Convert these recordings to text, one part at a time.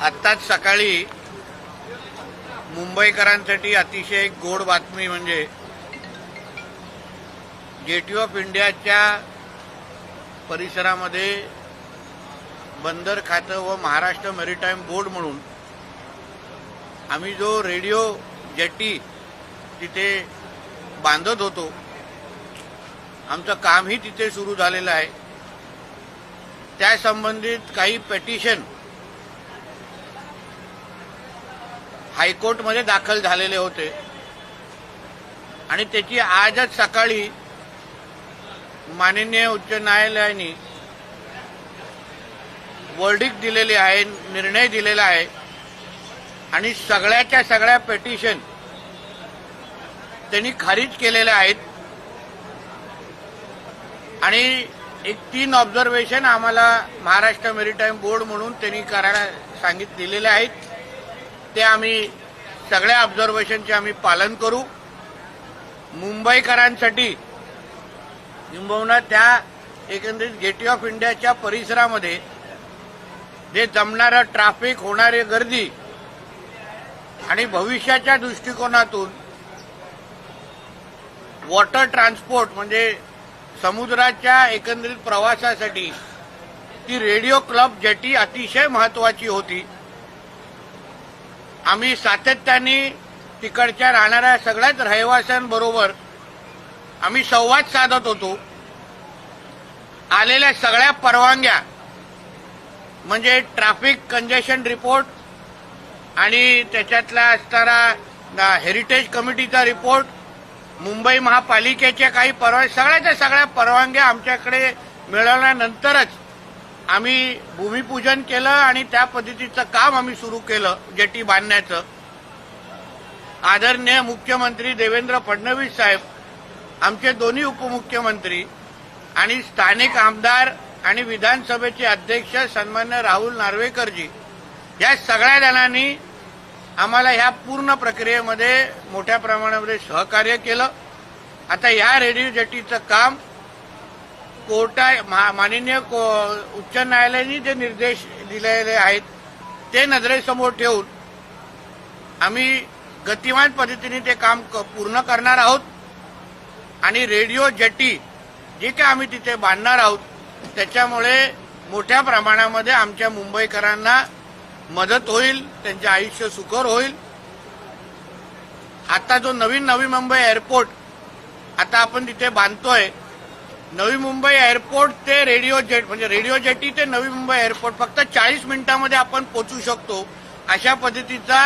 आत्ताच सकाळी मुंबईकरांसाठी अतिशय गोड बातमी म्हणजे गेटवे ऑफ इंडियाच्या परिसरामध्ये बंदर खातं व महाराष्ट्र मॅरिटाईम बोर्ड म्हणून आम्ही जो रेडिओ जेटी तिथे बांधत होतो, आमचं कामही तिथे सुरू झालेलं आहे। त्या संबंधित काही पेटिशन हायकोर्टमध्ये दाखल झालेले होते आणि त्याची आजच सकाळी माननीय उच्च न्यायालयाने वर्डिक्ट दिलेली आहे, निर्णय दिलेला आहे आणि सगळ्याच्या सगळ्या पेटिशन त्यांनी खारिज केलेल्या आहेत आणि एक 3 ऑब्झर्वेशन आम्हाला महाराष्ट्र मॅरिटाईम बोर्ड म्हणून त्यांनी करायला दिलेले आहेत। ते आम्ही सगळ्या ऑब्झर्वेशनचे आम्ही पालन करू। मुंबईकरांसाठी किंबहुना त्या एकंदरीत गेटवे ऑफ इंडियाच्या परिसरामध्ये जे जमणारं ट्रॅफिक, होणारी गर्दी आणि भविष्याच्या दृष्टिकोनातून वॉटर ट्रान्सपोर्ट म्हणजे समुद्राच्या एकंदरीत प्रवासासाठी ती रेडिओ क्लब जेटी अतिशय महत्वाची होती। आम्ही सातत्याने तिकडच्या राहणाऱ्या सगळ्याच रहिवाशांबरोबर आम्ही संवाद साधत होतो। आलेल्या सगळ्या परवानग्या म्हणजे ट्रॅफिक कंजेशन रिपोर्ट आणि त्याच्यातला असणारा हेरिटेज कमिटीचा रिपोर्ट, मुंबई महापालिकेच्या काही सगळ्याच्या सगळ्या परवानग्या आमच्याकडे मिळाल्यानंतरच आम्ही भूमिपूजन केलं आणि त्या पद्धतीचं काम आम्ही सुरू केलं जेटी बांधण्याचं। आदरणीय मुख्यमंत्री देवेंद्र फडणवीस साहेब, आमचे दोन्ही उपमुख्यमंत्री आणि स्थानिक आमदार आणि विधानसभेचे अध्यक्ष सन्मान्य राहुल नार्वेकरजी या सगळ्या जणांनी आम्हाला ह्या पूर्ण प्रक्रियेमध्ये मोठ्या प्रमाणामध्ये सहकार्य केलं। आता या रेडिओ जेटीचं काम माननीय उच्च न्यायालयाने जे निर्देश दिलेले आहेत ते नजरेसमोर ठेवून आम्ही गतिमान पद्धतीने ते काम पूर्ण करणार आहोत आणि रेडिओ जेटी जे काय आम्ही तिथे बांधणार आहोत त्याच्यामुळे मोठ्या प्रमाणामध्ये आमच्या मुंबईकरांना मदत होईल, त्यांचे आयुष्य सुकर होईल। आता जो नवी मुंबई एअरपोर्ट आता आपण तिथे बांधतोय, नवी मुंबई एअरपोर्ट ते रेडिओ जेट म्हणजे रेडिओ जेटी ते नवी मुंबई एअरपोर्ट फक्त 40 मिनिटांमध्ये आपण पोहोचू शकतो, अशा पद्धतीचा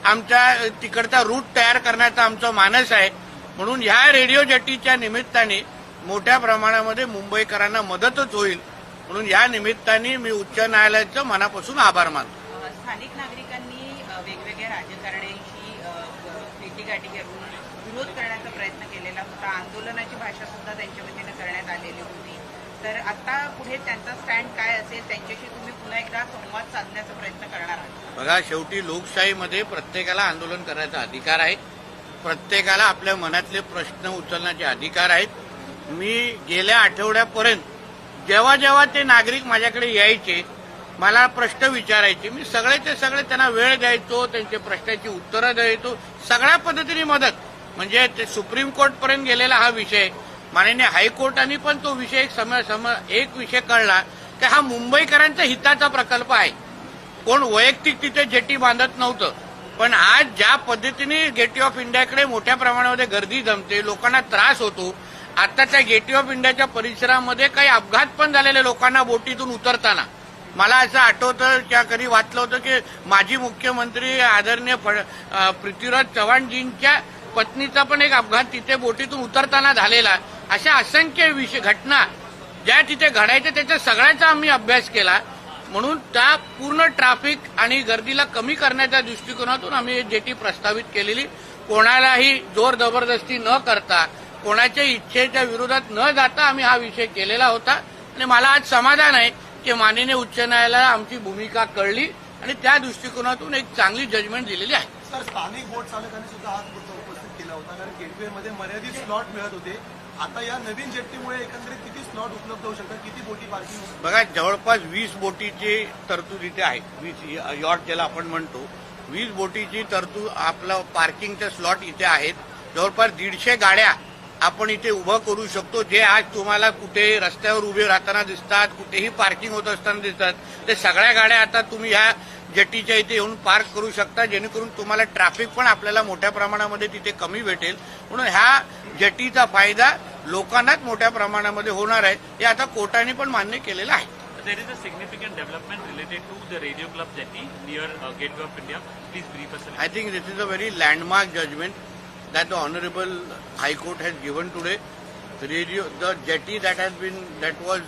आमच्या तिकडचा रूट तयार करण्याचा आमचा मानस आहे। म्हणून ह्या रेडिओ जेटीच्या निमित्ताने मोठ्या प्रमाणामध्ये मुंबईकरांना मदतच होईल। म्हणून या निमित्ताने मी उच्च न्यायालयाचं मनापासून आभार मानतो। स्थानिक नागरिकांनी वेगवेगळ्या राजकारण्यांशी भेटीगाठी करून विरोध करण्याचा प्रयत्न केलेला होता, आंदोलनाची भाषा सुद्धा त्यांच्या वतीने करण्यात आलेली होती। तर आता पुढे त्यांचा स्टँड काय असेल, त्यांच्याशी तुम्ही पुन्हा एकदा संवाद साधण्याचा प्रयत्न करणार आहात? बघा, शेवटी लोकशाहीमध्ये प्रत्येकाला आंदोलन करायचा अधिकार आहे, प्रत्येकाला आपल्या मनातले प्रश्न उचलण्याचे अधिकार आहेत। मी गेल्या आठवड्यापर्यंत जेव्हा जेव्हा ते नागरिक माझ्याकडे यायचे, मला प्रश्न विचारायचे, मी सगळ्याचे सगळे त्यांना वेळ द्यायचो, त्यांच्या प्रश्नाची उत्तरं द्यायचो, सगळ्या पद्धतीने मदत। म्हणजे ते सुप्रीम कोर्टपर्यंत गेलेला हा विषय, माननीय हायकोर्टाने पण तो विषय एक विषय कळला की हा मुंबईकरांच्या हिताचा प्रकल्प आहे। कोण वैयक्तिक तिथे जेटी बांधत नव्हतं, पण आज ज्या पद्धतीने गेटवे ऑफ इंडियाकडे मोठ्या प्रमाणामध्ये गर्दी जमते, लोकांना त्रास होतो। आता त्या गेटवे ऑफ इंडियाच्या परिसरामध्ये काही अपघात पण झालेले लोकांना बोटीतून उतरताना। मला असं आठवतं किंवा कधी वाचलं होतं की माजी मुख्यमंत्री आदरणीय पृथ्वीराज चव्हाणजींच्या पत्नीचा पण एक अपघात तिथे बोटीतून उतरताना झालेला। अशा असंख्य घटना ज्या तिथे घडायच्या त्याच्या सगळ्याचा आम्ही अभ्यास केला। म्हणून त्या पूर्ण ट्रॅफिक आणि गर्दीला कमी करण्याच्या दृष्टिकोनातून आम्ही जेटी प्रस्तावित केलेली, कोणालाही जोर जबरदस्ती न करता, कोणाच्या इच्छेच्या विरोधात न जाता आम्ही हा विषय केलेला होता। आणि मला आज समाधान आहे की माननीय उच्च न्यायालयाला आमची भूमिका कळली आणि त्या दृष्टिकोनातून एक चांगली जजमेंट दिलेली आहे। सर, स्थानिक बोट चालकांनी सुद्धा हाच मुद्दा उपस्थित केला होता, कारण गेटवेमध्ये मर्यादित स्लॉट मिळत होते। आता या नवीन जेट्टीमुळे एकंदरीत किती स्लॉट उपलब्ध होऊ शकतात? किती बोटी पार्किंग? बघा, जवळपास 20 बोटीची तरतूद इथे आहे. 20 यॉट ज्याला आपण म्हणतो, 20 बोटीची तरतूद, आपलं पार्किंगचे स्लॉट इथे आहेत. जवळपास 150 गाड्या आपण इथे उभं करू शकतो. जे आज तुम्हाला कुठे रस्त्यावर उभे राहताना दिसतात, कुठेही पार्किंग होत असताना दिसतात, ते सगळ्या गाड्या आता तुम्ही ह्या जेटीच्या इथे येऊन पार्क करू शकता, जेणेकरून तुम्हाला ट्रॅफिक पण आपल्याला मोठ्या प्रमाणामध्ये तिथे कमी भेटेल. म्हणून ह्या जेटीचा फायदा लोकांनाच मोठ्या प्रमाणामध्ये होणार आहे. हे आता कोर्टाने पण मान्य केलेलं आहे. There is a significant development related to the Radio Club jetty near Gateway of India. Please brief us. I think this is a very landmark judgment that the Honorable High Court has given today. The jetty that was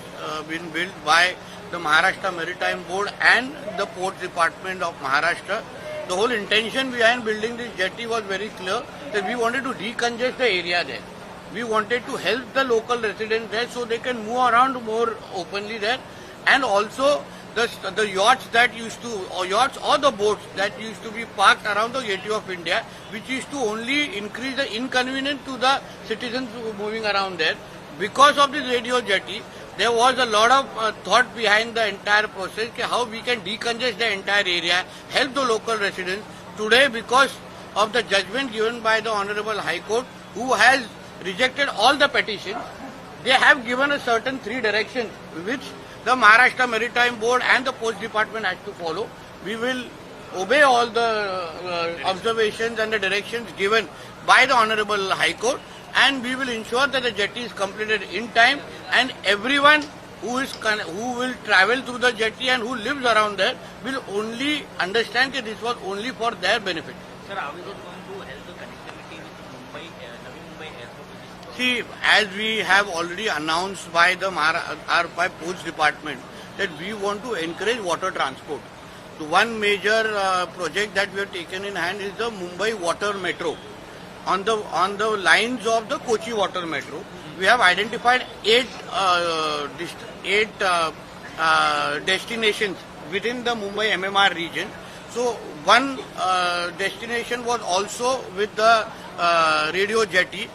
been built by the Maharashtra Maritime Board and the Ports Department of Maharashtra. The whole intention behind building this jetty was very clear, that we wanted to decongest the area there. We wanted to help the local residents there so they can move around more openly there, and also the yachts that used to, or yachts or the boats that used to be parked around the Gateway of India, which used to only increase the inconvenience to the citizens moving around there. Because of this radio jetty, there was a lot of thought behind the entire process, how we can decongest the entire area, help the local residents. Today, because of the judgment given by the Honorable High Court, who has rejected all the petitions, they have given a certain 3 directions which the Maharashtra Maritime Board and the Post Department has to follow. We will obey all the observations and the directions given by the Honorable High Court, and we will ensure that the jetty is completed in time, and everyone who will travel through the jetty and who lives around there will only understand that this was only for their benefit. Sir, how is it going to help the connectivity with Mumbai, Navi Mumbai airport? See, as we have already announced by by Ports Department, that we want to encourage water transport. So one major project that we have taken in hand is the Mumbai Water Metro. On the lines of the Kochi Water Metro, we have identified 8 destinations within the Mumbai MMR region. So one destination was also with the radio jetty.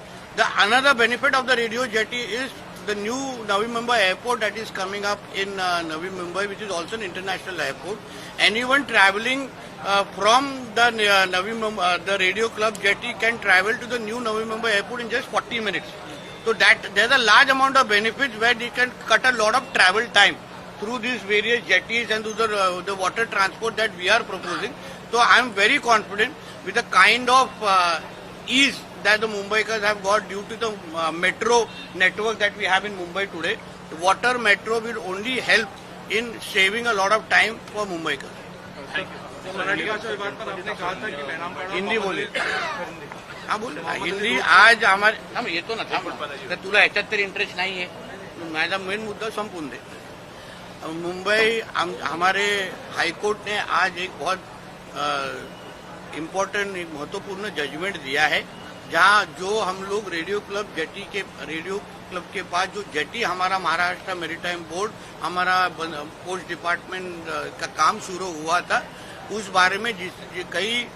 Another benefit of the radio jetty is the new Navi Mumbai airport that is coming up in Navi Mumbai, which is also an international airport. Anyone traveling from the the Radio Club jetty can travel to the new Navi Mumbai airport in just 40 minutes. So that there's a large amount of benefits where they can cut a lot of travel time through these various jetties and through the water transport that we are proposing. So I am very confident with the kind of ease that the Mumbaikars have got due to the metro network that we have in Mumbai today. The water metro will only help in saving a lot of time for Mumbaikars. Thank you. Hindi बोले. हाँ बोल. हिंदी आज हमारे येतो ना तर तुला ह्याच्यात तरी इंटरेस्ट नाही आहे. माझा मेन मुद्दा संपून दे. मुंबई हमारे हाईकोर्ट ने आज एक बहुत इम्पोर्टेंट एक महत्वपूर्ण जजमेंट दिया है, जहां जो हम लोग रेडियो क्लब के पास जो जेटी हमारा महाराष्ट्र मैरीटाइम बोर्ड, हमारा पोस्ट डिपार्टमेंट का काम शुरू हुआ था, उस बारे में कई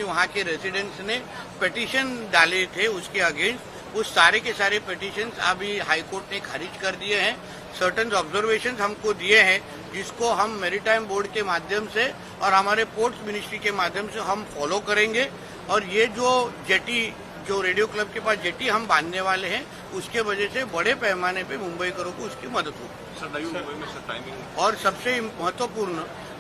वहाँ के रेसिडेंट्स ने पिटीशन डाले थे उसके अगेंस्ट. उस सारे के सारे पिटीशंस अभी हाईकोर्ट ने खारिज कर दिए हैं. सर्टन ऑब्जर्वेशंस हमको दिए हैं, जिसको हम मैरीटाइम बोर्ड के माध्यम से और हमारे पोर्ट्स मिनिस्ट्री के माध्यम से हम फॉलो करेंगे. और ये जो जेटी, जो रेडियो क्लब के पास जेटी हम बांधने वाले हैं, उसके वजह से बड़े पैमाने पे मुंबईकरों को उसकी मदद होगी. और सबसे महत्वपूर्ण,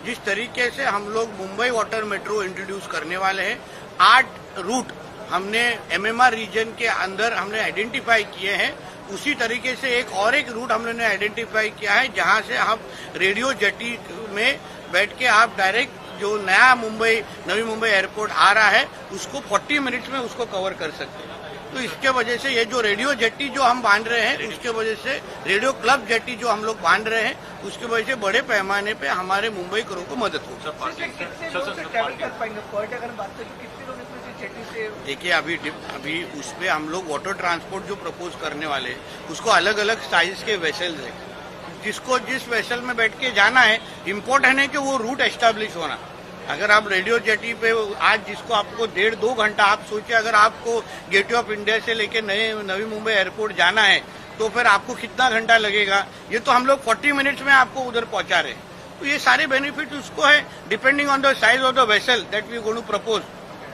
जिस तरीके से हम लोग मुंबई वाटर मेट्रो इंट्रोड्यूस करने वाले हैं, 8 रूट हमने एमएमआर रीजन के अंदर हमने आइडेंटिफाई किए हैं. उसी तरीके से एक रूट हमने आइडेंटिफाई किया है, जहां से आप रेडियो जेटी में बैठ के आप डायरेक्ट जो नया नवी मुंबई एयरपोर्ट आ रहा है, उसको 40 मिनट्स में उसको कवर कर सकते हैं. तो इसके वजह से ये जो रेडियो जेटी जो हम बांध रहे हैं, उसके वजह से रेडियो क्लब जेटी जो हम लोग बांध रहे हैं, उसकी वजह से बड़े पैमाने पे हमारे मुंबईकरों को मदद होगी. देखिए, अभी उसमें हम लोग वाटर ट्रांसपोर्ट जो प्रपोज करने वाले हैं, उसको अलग अलग साइज के वेसल्स है, जिसको जिस वेसल में बैठ के जाना है. इम्पोर्टेंट है कि वो रूट एस्टेब्लिश होना. अगर आप रेडियो जेटी पे आज जिसको आपको 1.5-2 घंटा, आप सोचिए अगर आपको गेटवे ऑफ इंडिया से लेके नवी मुंबई एयरपोर्ट जाना है तो फिर आपको कितना घंटा लगेगा। ये तो हम लोग 40 मिनट्स में आपको उधर पहुंचा रहे हैं। तो ये सारे बेनिफिट उसको है, depending on the size of the vessel that we going to propose,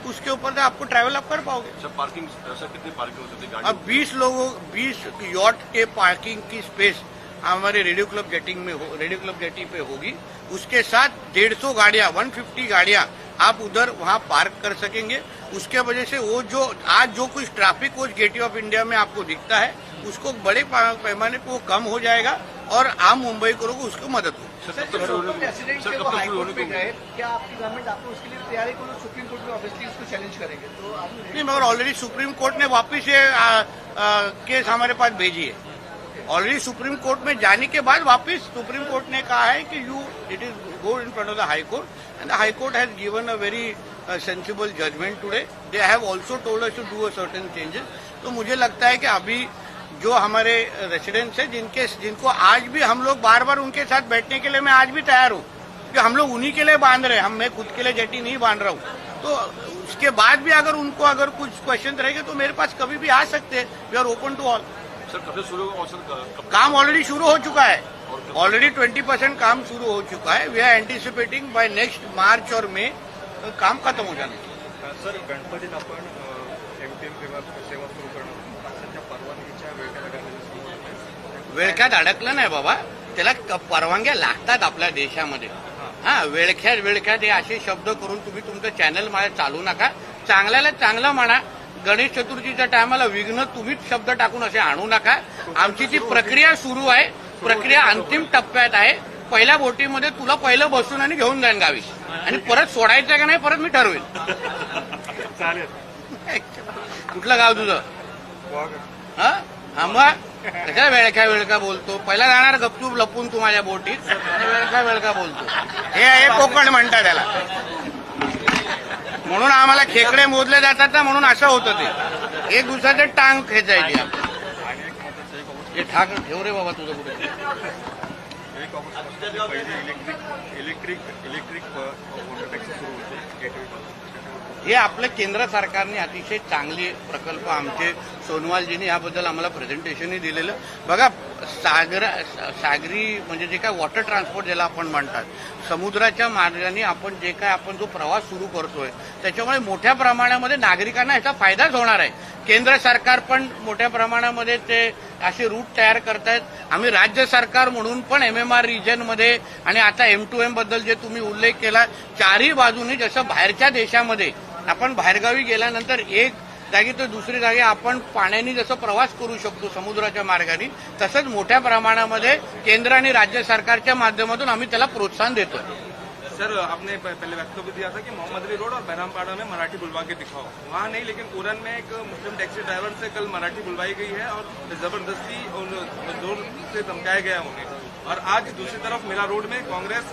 उसके ऊपर से आपको ट्रैवल आप कर पाओगे। सर पार्किंग, सर कितनी पार्किंग हो सकती है गाड़ी? अब 20 यॉट के पार्किंग की स्पेस हमारे रेडियो क्लब जेटी पे होगी। उसके साथ 150 गाड़ियां, 150 गाड़ियां आप उधर वहां पार्क कर सकेंगे। उसके वजह से वो जो आज जो कुछ ट्रैफिक वो गेटवे ऑफ इंडिया में आपको दिखता है, उसको बड़े पैमाने पे वो कम हो जाएगा और आम मुंबई को उसको मदद होगी। क्या आपकी गवर्नमेंट आपको उसके लिए तैयार है? सुप्रीम कोर्ट में ऑब्वियसली उसको चैलेंज करेंगे तो आप नहीं, मगर ऑलरेडी सुप्रीम कोर्ट ने वापिस ये केस हमारे पास भेजी है। ऑलरेडी सुप्रीम कोर्ट में जाने के बाद वापिस सुप्रीम कोर्ट ने कहा है कि it is go in front of the High Court and the High Court has given a very sensible judgement today. They have also told us to do a certain changes. तो मुझे लगता है कि अभी जो हमारे रेसिडेंट्स है जिनको आज भी हम लोग बार बार उनके साथ बैठने के लिए मैं आज भी तैयार हूँ कि हम लोग उन्हीं के लिए बांध रहे हैं, मैं खुद के लिए जेटी नहीं बांध रहा हूँ। तो उसके बाद भी अगर कुछ क्वेश्चन रहेंगे तो मेरे पास कभी भी आ सकते हैं। We are open to all. Sir कब से शुरू होगा? सर काम ऑलरेडी शुरू हो चुका है, ऑलरेडी 20% काम शुरू हो चुका है। We are anticipating by next March और मे काम खत्म हो जाना। सर गणपतीत आपण एमटीएम सेवा सुरू करणार सध्या परवानगीच्या वेळख्यात अडकलं नाही बाबा, त्याला परवानग्या लागतात आपल्या देशामध्ये। हा, वेळख्यात हे असे शब्द करून तुम्ही तुमचं चॅनल मला चालू नका। चांगल्याला चांगलं म्हणा। गणेश चतुर्थीच्या टायमाला विघ्न तुम्हीच शब्द टाकून असे आणू नका। आमची ती प्रक्रिया सुरू आहे, प्रक्रिया अंतिम टप्प्यात आहे। पहिल्या बोटीमध्ये तुला पहिलं बसून आणि घेऊन जाईन गावी आणि परत सोडायचं का नाही परत मी ठरवेल। चालेल। कुठलं गाव तुझं? हा मग कशा वेळका बोलतो? पहिला जाणार गपचूप लपून तू माझ्या बोटीत आणि वेळका बोलतो। हे कोकण म्हणतात त्याला। म्हणून आम्हाला खेकडे मोजले जातात ना, म्हणून असं होतं ते एक दुसऱ्याचे टांग खेचायची। हे ठाक ठेव रे बाबा तुझं कुठे। इलेक्ट्रिक वॉटर टॅक्सी सुरू होते गेटवे। हे आपलं केंद्र सरकारने अतिशय चांगले प्रकल्प आमचे सोनवालजींनी याबद्दल आम्हाला प्रेझेंटेशनही दिलेलं। बघा, सागरी म्हणजे जे काय वॉटर ट्रान्सपोर्ट ज्याला आपण म्हणतात, समुद्राच्या मार्गाने आपण जो प्रवास सुरू करतोय त्याच्यामुळे मोठ्या प्रमाणामध्ये नागरिकांना याचा फायदाच होणार आहे। केंद्र सरकार पण मोठ्या प्रमाणामध्ये ते असे रूट तयार करतायत। आम्ही राज्य सरकार म्हणून पण MMR रिजनमध्ये आणि आता M2M बद्दल जे तुम्ही उल्लेख केला, चारही बाजूनी जसं बाहेरच्या देशामध्ये आपण बाहेरगावी गेल्यानंतर एक जागी तर दुसरी जागी आपण पाण्याने जसं प्रवास करू शकतो समुद्राच्या मार्गाने, तसंच मोठ्या प्रमाणामध्ये केंद्र आणि राज्य सरकारच्या माध्यमातून आम्ही त्याला प्रोत्साहन देतोय। सर आपने पहले वक्तव्य दिया था कि मोहम्मद अली रोड और बहरामपाड़ा में मराठी बुलवा के दिखाओ, वहाँ नहीं, लेकिन उरन में एक मुस्लिम टैक्सी ड्राइवर से कल मराठी बुलवाई गई है और जबरदस्ती और जोर से धमकाया गया उन्हें। और आज दूसरी तरफ मिला रोड में कांग्रेस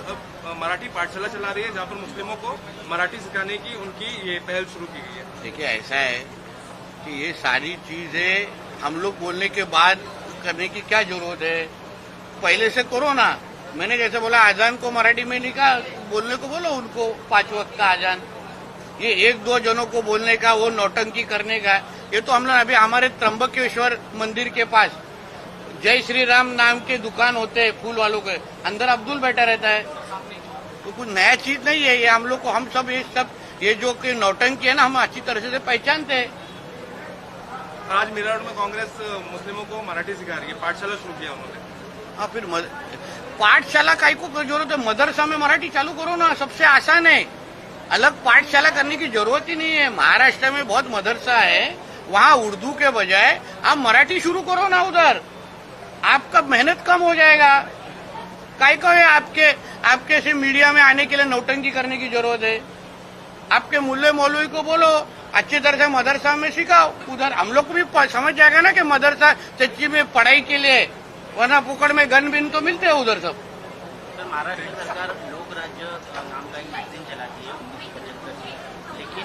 मराठी पाठशाला चला रही है जहाँ पर मुस्लिमों को मराठी सिखाने की उनकी ये पहल शुरू की गई है। देखिए, ऐसा है कि ये सारी चीजें हम लोग बोलने के बाद करने की क्या जरूरत है? पहले से करो ना। मैंने जैसे बोला आजान को मराठी में नहीं कहा, बोलने को बोलो उनको 5 वक्त का आजान। ये 1-2 जनों को बोलने का, वो नौटंकी करने का, ये तो हम लोग अभी हमारे त्र्यंबकेश्वर मंदिर के पास जय श्री राम नाम के दुकान होते हैं फूल वालों के, अंदर अब्दुल बैठा रहता है। तो कुछ नया चीज नहीं है ये। हम लोग को हम सब ये जो कि नौटंकी है ना, हम अच्छी तरह से पहचानते हैं। आज मीरा रोड में कांग्रेस मुस्लिमों को मराठी सिखा रही है, पाठशाला शुरू किया उन्होंने। हाँ, फिर पाठशाला काय को जरूरत है? मदरसा में मराठी चालू करो ना, सबसे आसान है। अलग पाठशाला करने की जरूरत ही नहीं है। महाराष्ट्र में बहुत मदरसा है, वहाँ उर्दू के बजाय आप मराठी शुरू करो ना उधर, आपका मेहनत कम हो जाएगा। काय को है आपके से मीडिया में आने के लिए नौटंकी करने की जरूरत है? आपके मुल्ले मौलवी को बोलो अच्छी तरह से मदरसा में सिखाओ उधर। हम लोग को भी समझ जाएगा ना कि मदरसा सच्ची में पढ़ाई के लिए, वरना पुकड़ में गन बिन तो मिलते हैं उधर सब। सर, महाराष्ट्र सरकार लोक राज्य नाम का एक मैगजीन चलाती है 1975 की, लेकिन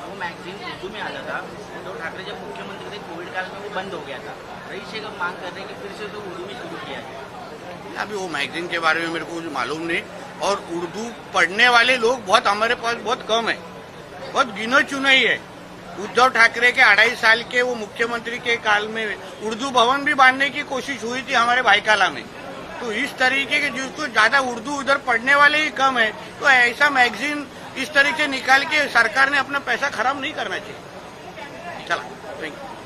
वो मैगजीन उर्दू में आता था। उद्धव ठाकरे जब मुख्यमंत्री थे कोविड काल में वो बंद हो गया था। रईस शेख अब मांग कर रहे हैं कि फिर से तो उर्दू में शुरू किया जाए। अभी वो मैगजीन के बारे में मेरे को कुछ मालूम नहीं, और उर्दू पढ़ने वाले लोग बहुत हमारे पास बहुत कम है, बहुत गिनो चुने ही है। उद्धव ठाकरे के 2.5 साल के वो मुख्यमंत्री के काल में उर्दू भवन भी बांधने की कोशिश हुई थी हमारे भाईकाला में। तो इस तरीके के जिसको ज्यादा उर्दू उधर पढ़ने वाले ही कम है, तो ऐसा मैगजीन इस तरीके निकाल के सरकार ने अपना पैसा खराब नहीं करना चाहिए। चला, थैंक यू।